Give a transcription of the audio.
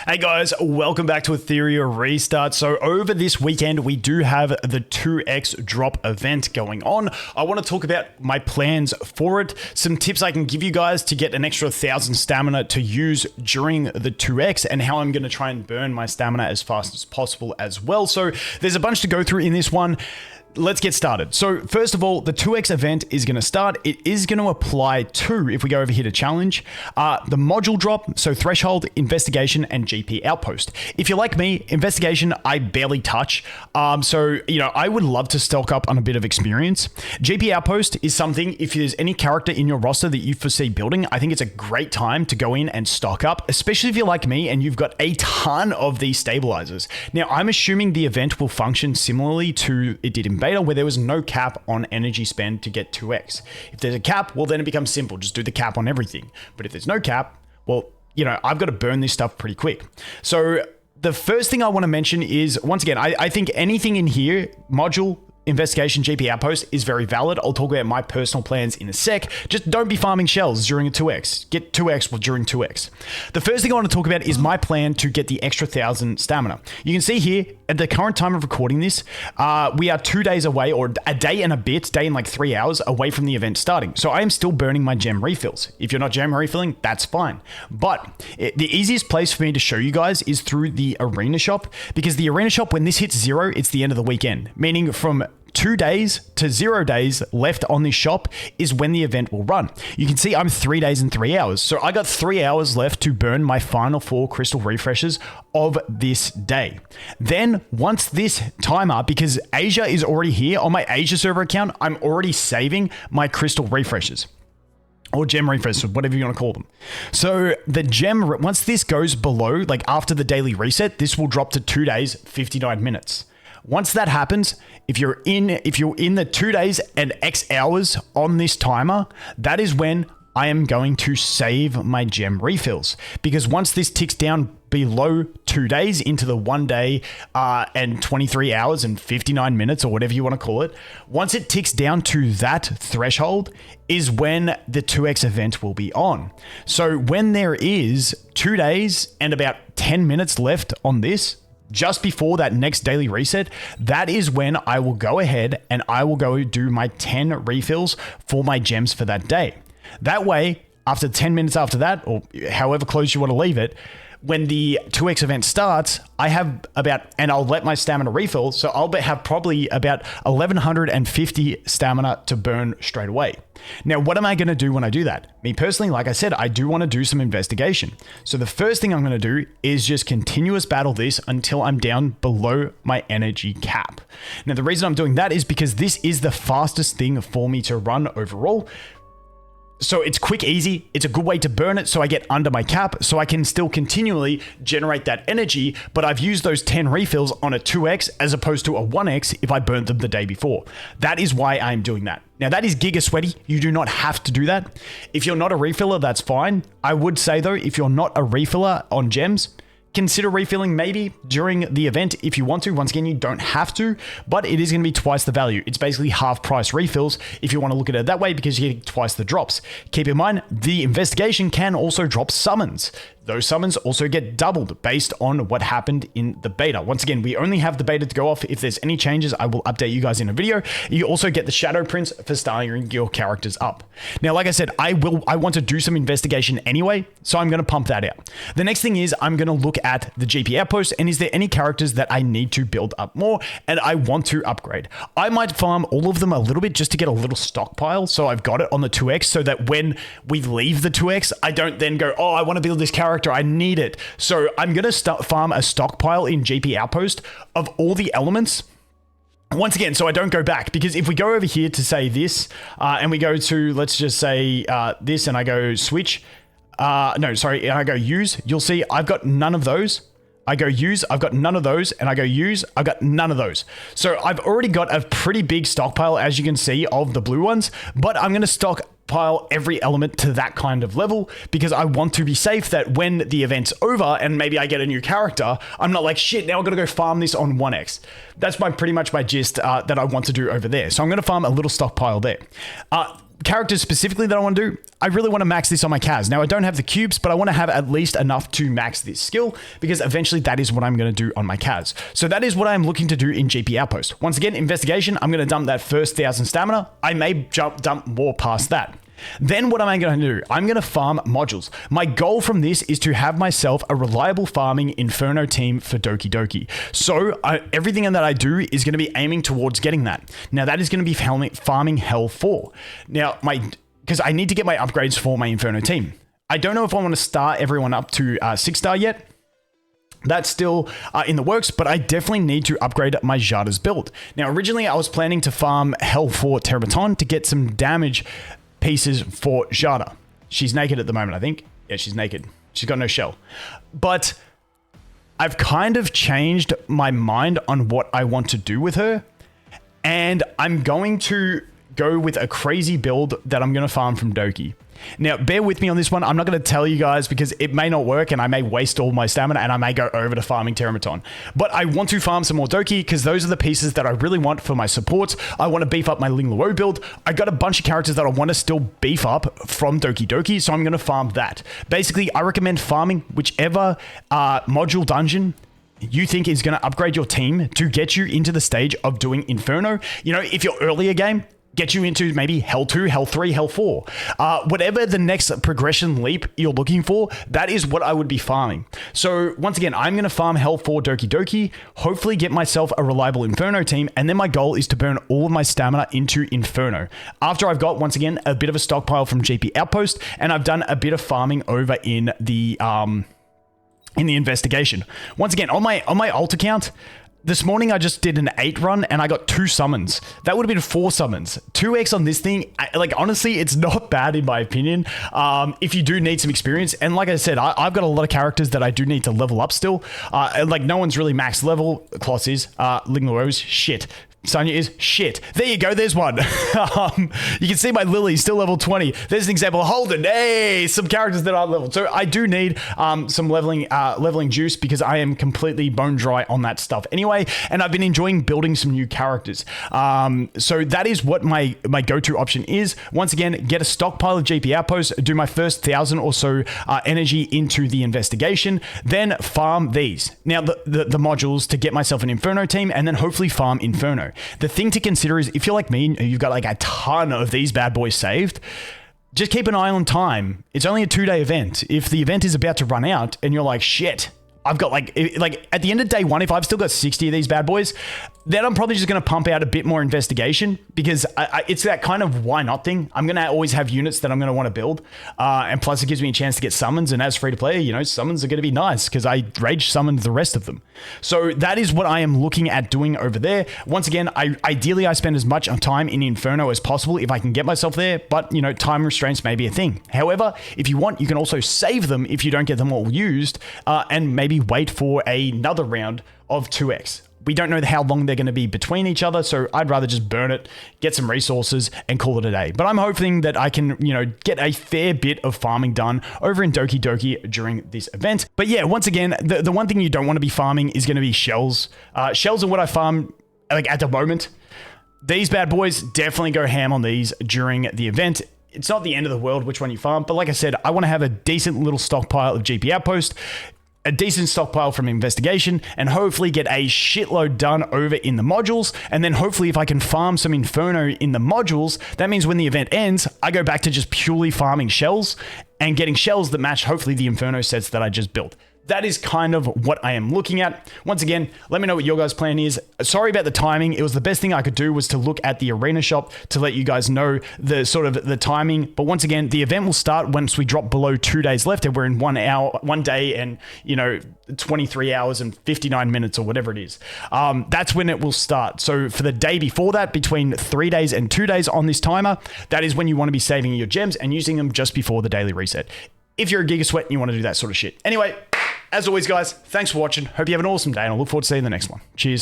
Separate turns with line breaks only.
Hey guys, welcome back to Etheria Restart. So over this weekend, we do have the 2x drop event going on. I want to talk about my plans for it, some tips I can give you guys to get an extra 1,000 stamina to use during the 2x, and how I'm going to try and burn my stamina as fast as possible as well. So there's a bunch to go through in this one. Let's get started. So first of all, the 2x event is going to start. It is going to apply to, if we go over here to challenge, the module drop, so threshold, investigation, and GP outpost. If you're like me, investigation, I barely touch. So, I would love to stock up on a bit of experience. GP outpost is something, if there's any character in your roster that you foresee building, I think it's a great time to go in and stock up, especially if you're like me and you've got a ton of these stabilizers. Now, I'm assuming the event will function similarly to it did in beta, where there was no cap on energy spend to get 2x. If there's a cap, well, then it becomes simple. Just do the cap on everything. But if there's no cap, well, I've got to burn this stuff pretty quick. So the first thing I want to mention is, once again, I think anything in here, module, investigation, GP outpost, is very valid. I'll talk about my personal plans in a sec. Just don't be farming shells during a 2x. Get 2x during 2x. The first thing I want to talk about is my plan to get the extra 1,000 stamina. You can see here, at the current time of recording this, we are 2 days away, or a day and a bit, day and like 3 hours away from the event starting. So I am still burning my gem refills. If you're not gem refilling, that's fine. But the easiest place for me to show you guys is through the arena shop, because the arena shop, when this hits 0, it's the end of the weekend, meaning from 2 days to 0 days left on this shop is when the event will run. You can see I'm 3 days and 3 hours. So I got 3 hours left to burn my final 4 crystal refreshes of this day. Then once this timer, because Asia is already here on my Asia server account, I'm already saving my crystal refreshes. Or gem refreshes, whatever you want to call them. So the gem, once this goes below, like after the daily reset, this will drop to 2 days, 59 minutes. Once that happens, if you're in the 2 days and X hours on this timer, that is when I am going to save my gem refills. Because once this ticks down below 2 days into the 1 day and 23 hours and 59 minutes, or whatever you want to call it, once it ticks down to that threshold is when the 2x event will be on. So when there is 2 days and about 10 minutes left on this, just before that next daily reset, that is when I will go ahead and I will go do my 10 refills for my gems for that day. That way, after 10 minutes after that, or however close you want to leave it, when the 2x event starts, I have and I'll let my stamina refill, so I'll have probably about 1,150 stamina to burn straight away. Now, what am I going to do when I do that? Me personally, like I said, I do want to do some investigation. So the first thing I'm going to do is just continuous battle this until I'm down below my energy cap. Now, the reason I'm doing that is because this is the fastest thing for me to run overall. So it's quick, easy. It's a good way to burn it so I get under my cap so I can still continually generate that energy, but I've used those 10 refills on a 2x as opposed to a 1x if I burned them the day before. That is why I'm doing that. Now that is giga sweaty. You do not have to do that. If you're not a refiller, that's fine. I would say though, if you're not a refiller on gems, consider refilling maybe during the event if you want to. Once again, you don't have to, but it is going to be twice the value. It's basically half price refills if you want to look at it that way, because you get twice the drops. Keep in mind, the investigation can also drop summons. Those summons also get doubled based on what happened in the beta. Once again, we only have the beta to go off. If there's any changes, I will update you guys in a video. You also get the shadow prints for starting your characters up. Now, like I said, I want to do some investigation anyway, so I'm going to pump that out. The next thing is I'm going to look at the GP outpost, and is there any characters that I need to build up more and I want to upgrade? I might farm all of them a little bit just to get a little stockpile, so I've got it on the 2x, so that when we leave the 2x, I don't then go, oh, I want to build this character, I need it. So I'm going to farm a stockpile in GP outpost of all the elements. Once again, so I don't go back, because if we go over here to say this, and we go to, let's just say this, and I go switch, and I go use, you'll see I've got none of those. I go use, I've got none of those, and I go use, I've got none of those. So I've already got a pretty big stockpile, as you can see, of the blue ones, but I'm going to stockpile every element to that kind of level, because I want to be safe that when the event's over and maybe I get a new character, I'm not like, shit, now I've got to go farm this on 1x. That's pretty much my gist that I want to do over there. So I'm going to farm a little stockpile there. characters specifically that I want to do, I really want to max this on my Kaz. Now, I don't have the cubes, but I want to have at least enough to max this skill because eventually that is what I'm going to do on my Kaz. So that is what I'm looking to do in GP Outpost. Once again, investigation, I'm going to dump that first 1,000 stamina. I may dump more past that. Then what am I going to do? I'm going to farm modules. My goal from this is to have myself a reliable farming Inferno team for Doki Doki. So everything that I do is going to be aiming towards getting that. Now that is going to be farming Hell 4. Now because I need to get my upgrades for my Inferno team. I don't know if I want to start everyone up to 6-star yet. That's still in the works, but I definitely need to upgrade my Jada's build. Now, originally I was planning to farm Hell 4 Terrabaton to get some damage pieces for Jada. She's naked at the moment, I think. Yeah, she's naked. She's got no shell. But I've kind of changed my mind on what I want to do with her. And I'm going to go with a crazy build that I'm going to farm from Doki. Now, bear with me on this one. I'm not going to tell you guys because it may not work and I may waste all my stamina and I may go over to farming Terramaton. But I want to farm some more Doki because those are the pieces that I really want for my supports. I want to beef up my Ling Luo build. I got a bunch of characters that I want to still beef up from Doki Doki, so I'm going to farm that. Basically, I recommend farming whichever module dungeon you think is going to upgrade your team to get you into the stage of doing Inferno. You know, if you're earlier game, get you into maybe Hell 2, Hell 3, Hell 4. Whatever the next progression leap you're looking for, that is what I would be farming. So once again, I'm going to farm Hell 4 Doki Doki, hopefully get myself a reliable Inferno team, and then my goal is to burn all of my stamina into Inferno. After I've got, once again, a bit of a stockpile from GP Outpost, and I've done a bit of farming over in the investigation. Once again, on my alt account, this morning I just did an 8 run and I got 2 summons. That would have been 4 summons. 2x on this thing, like honestly, it's not bad in my opinion. If you do need some experience, and like I said, I've got a lot of characters that I do need to level up still. Like no one's really max level. Kloss is, Ling Luo's shit. Sonya is shit. There you go. There's one. You can see my Lily still level 20. There's an example. Holden. Hey, some characters that aren't leveled. So I do need some leveling juice because I am completely bone dry on that stuff anyway. And I've been enjoying building some new characters. So that is what my go-to option is. Once again, get a stockpile of GP Outposts, do my first 1,000 or so energy into the investigation, then farm these. Now the modules to get myself an Inferno team, and then hopefully farm Inferno. The thing to consider is if you're like me, you've got like a ton of these bad boys saved, just keep an eye on time. It's only a 2-day event. If the event is about to run out and you're like, shit, I've got like at the end of day 1, if I've still got 60 of these bad boys, then I'm probably just going to pump out a bit more investigation because it's that kind of why not thing. I'm going to always have units that I'm going to want to build. And plus it gives me a chance to get summons. And as free to play, you know, summons are going to be nice because I rage summoned the rest of them. So that is what I am looking at doing over there. Once again, ideally I spend as much time in Inferno as possible if I can get myself there. But, you know, time restraints may be a thing. However, if you want, you can also save them if you don't get them all used and maybe wait for another round of 2x. We don't know how long they're going to be between each other, so I'd rather just burn it, get some resources, and call it a day. But I'm hoping that I can, you know, get a fair bit of farming done over in Doki Doki during this event. But yeah, once again, the one thing you don't want to be farming is going to be shells. Shells are what I farm like at the moment. These bad boys, definitely go ham on these during the event. It's not the end of the world which one you farm, but like I said, I want to have a decent little stockpile of GP Outpost, a decent stockpile from investigation, and hopefully get a shitload done over in the modules. And then hopefully if I can farm some Inferno in the modules, that means when the event ends, I go back to just purely farming shells and getting shells that match hopefully the Inferno sets that I just built. That is kind of what I am looking at. Once again, let me know what your guys' plan is. Sorry about the timing. It was the best thing I could do was to look at the arena shop to let you guys know the sort of the timing. But once again, the event will start once we drop below 2 days left and we're in 1 day and, you know, 23 hours and 59 minutes or whatever it is. That's when it will start. So for the day before that, between 3 days and 2 days on this timer, that is when you want to be saving your gems and using them just before the daily reset. If you're a Giga Sweat and you want to do that sort of shit. Anyway, as always, guys, thanks for watching. Hope you have an awesome day, and I look forward to seeing you in the next one. Cheers.